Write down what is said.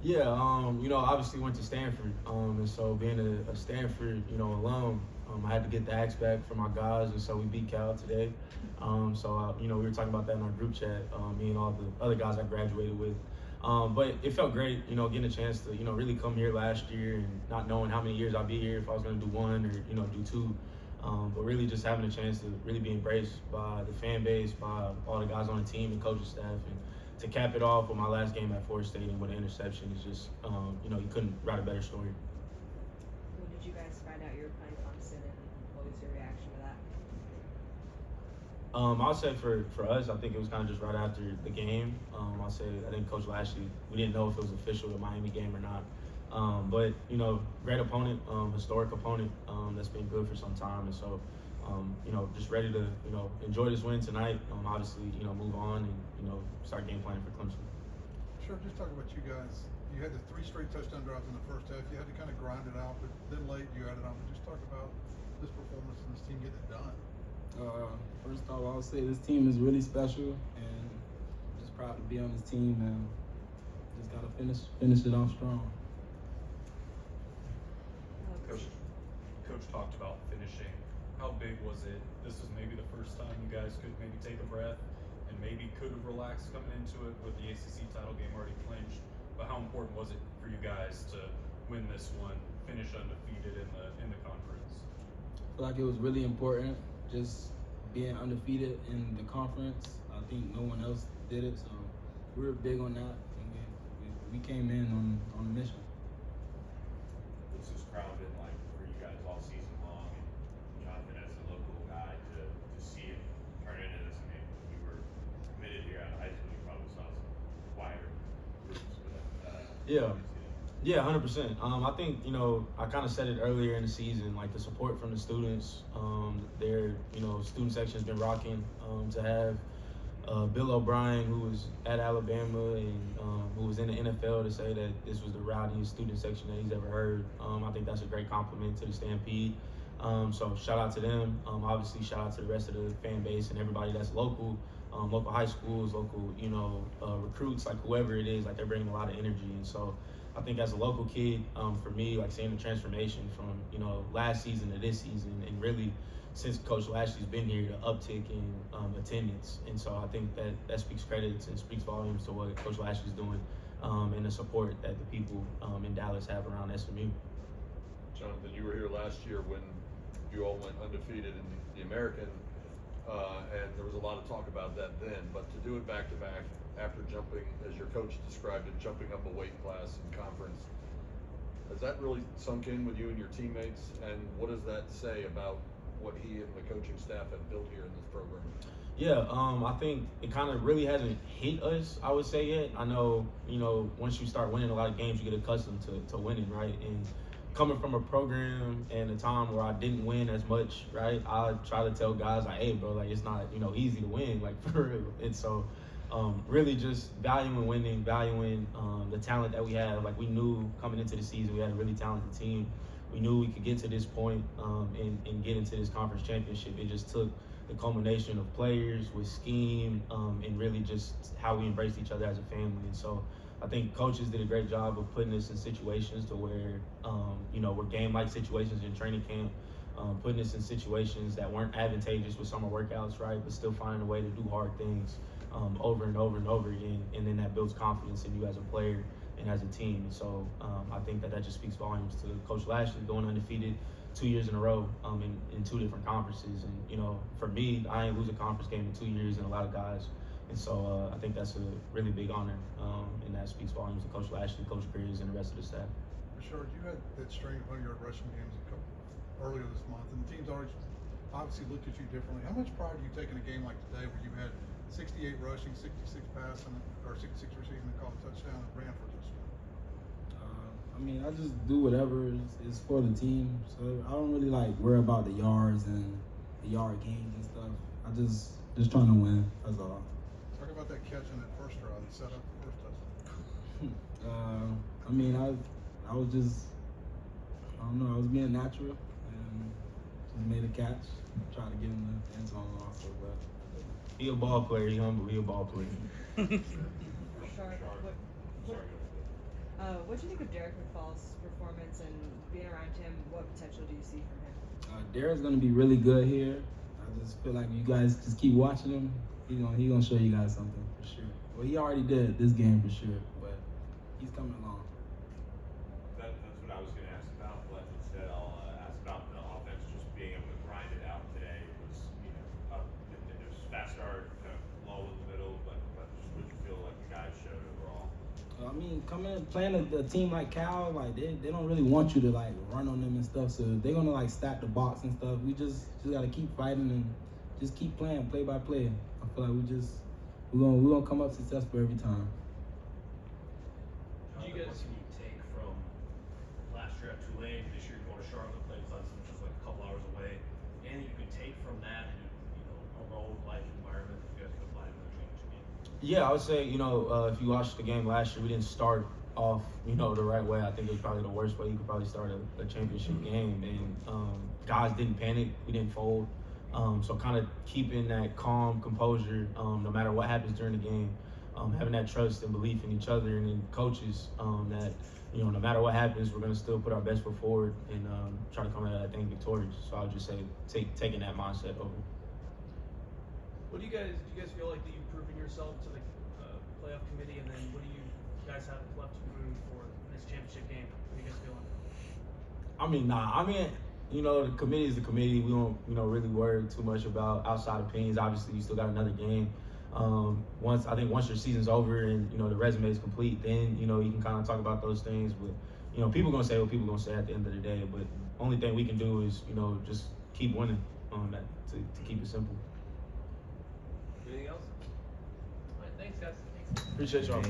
Yeah, obviously went to Stanford, and so being a Stanford, alum, I had to get the axe back for my guys, and so we beat Cal today. We were talking about that in our group chat, me and all the other guys I graduated with. But it felt great, getting a chance to, really come here last year and not knowing how many years I'd be here, if I was going to do one or, do two. But really just having a chance to really be embraced by the fan base, by all the guys on the team and coaching staff. And to cap it off with my last game at Ford Stadium with an interception is just, you couldn't write a better story. When did you guys find out you were playing Clemson, and what was your reaction to that? I'll say for us, I think it was kind of just right after the game. I'll say I think Coach Lashley, we didn't know if it was official, the Miami game or not. But great opponent, historic opponent that's been good for some time, and so just ready to enjoy this win tonight. Obviously, move on and start game planning for Clemson. Sure, just talk about you guys. You had the 3 straight touchdown drives in the first half. You had to kind of grind it out, but then late you added on. But just talk about this performance and this team getting it done. First off, I'll say this team is really special, and just proud to be on this team, and just gotta finish it off strong. Coach talked about finishing. How big was it? This was maybe the first time you guys could maybe take a breath and maybe could have relaxed coming into it with the ACC title game already clinched. But how important was it for you guys to win this one, finish undefeated in the conference? I feel like it was really important, just being undefeated in the conference. I think no one else did it, so we were big on that. And we came in on a mission. What's this crowd been like for you guys all season long? And Jonathan, as a local guy, to see it turn into this. I mean, we were committed here out of high school. You probably saw some quieter groups, but Yeah. Yeah, 100%. I think, I kind of said it earlier in the season, like the support from the students, their, student section has been rocking. To have Bill O'Brien, who was at Alabama and who was in the NFL, to say that this was the rowdiest student section that he's ever heard, I think that's a great compliment to the Stampede. So shout out to them. Obviously, shout out to the rest of the fan base and everybody that's local. Local high schools, local, recruits, like whoever it is, like they're bringing a lot of energy. And so I think as a local kid, for me, like seeing the transformation from, last season to this season, and really since Coach Lashley's been here, the uptick in attendance. And so I think that speaks credits and speaks volumes to what Coach Lashley's doing, and the support that the people in Dallas have around SMU. Jonathan, you were here last year when you all went undefeated in the American, and there was a lot of talk about that then, but to do it back to back after jumping, as your coach described it, jumping up a weight class in conference, has that really sunk in with you and your teammates, and what does that say about what he and the coaching staff have built here in this program? Yeah, I think it kind of really hasn't hit us, I would say, yet. I know, once you start winning a lot of games, you get accustomed to winning, right? And coming from a program and a time where I didn't win as much, right? I try to tell guys like, hey, bro, like it's not, easy to win, like for real. And so really just valuing winning, valuing the talent that we have. Like we knew coming into the season, we had a really talented team. We knew we could get to this point and get into this conference championship. It just took the culmination of players with scheme and really just how we embraced each other as a family. And so I think coaches did a great job of putting us in situations to where, we're game-like situations in training camp, putting us in situations that weren't advantageous with summer workouts, right, but still finding a way to do hard things over and over and over again, and then that builds confidence in you as a player and as a team. And so I think that just speaks volumes to Coach Lashley going undefeated 2 years in a row in 2 different conferences. And, for me, I ain't lose a conference game in 2 years, and a lot of guys. And so I think that's a really big honor, and that speaks volumes to Coach Lashley, Coach Cruz, and the rest of the staff. Brashard, you had that string of 100-yard rushing games earlier this month, and the team's already obviously looked at you differently. How much pride do you take in a game like today where you had 68 rushing, 66 passing, or 66 receiving, and caught a touchdown and ran for a touchdown? I mean, I just do whatever is for the team, so I don't really worry about the yards and the yard gains and stuff. I just trying to win. That's all. Talk about that catch in that first drive that set up the first touchdown. I mean, I was just, I don't know, I was being natural and just made a catch, trying to get in the end zone also, but. He a ball player, he humble, he a ball player. Sorry, What do you think of Derek McFall's performance and being around him? What potential do you see from him? Derek's gonna be really good here. I just feel like you guys just keep watching him. He gonna show you guys something for sure. Well, he already did this game for sure, but he's coming along. That's what I was going to ask about, but instead I'll ask about the offense just being able to grind it out today. It was, up, it was fast start, kind of lull in the middle, but just what you feel like the guys showed overall. I mean, coming in playing a team like Cal, like they don't really want you to like run on them and stuff. So they're gonna like stack the box and stuff. We just gotta keep fighting and just keep playing play by play. I feel like we're gonna come up successful every time. What can you take from last year at Tulane, this year going to Charlotte, playing Clemson, which is like a couple hours away, and you can take from that and a role life environment that you guys can apply to the championship game? Yeah, I would say, if you watched the game last year, we didn't start off, the right way. I think it was probably the worst way you could probably start a championship game. And guys didn't panic, we didn't fold. So kind of keeping that calm composure, no matter what happens during the game, having that trust and belief in each other and in coaches, that, no matter what happens, we're going to still put our best foot forward and try to come out of that thing victorious. So I would just say taking that mindset over. Do you guys feel like that you've proven yourself to the playoff committee, and then what do you guys have left to prove for this championship game? What are you guys feeling? The committee is the committee. We don't, really worry too much about outside opinions. Obviously, you still got another game. Once your season's over and, the resume is complete, then, you can kind of talk about those things. But, people going to say what people going to say at the end of the day. But only thing we can do is, just keep winning on that to keep it simple. Anything else? All right, thanks, guys. Thanks. Appreciate y'all.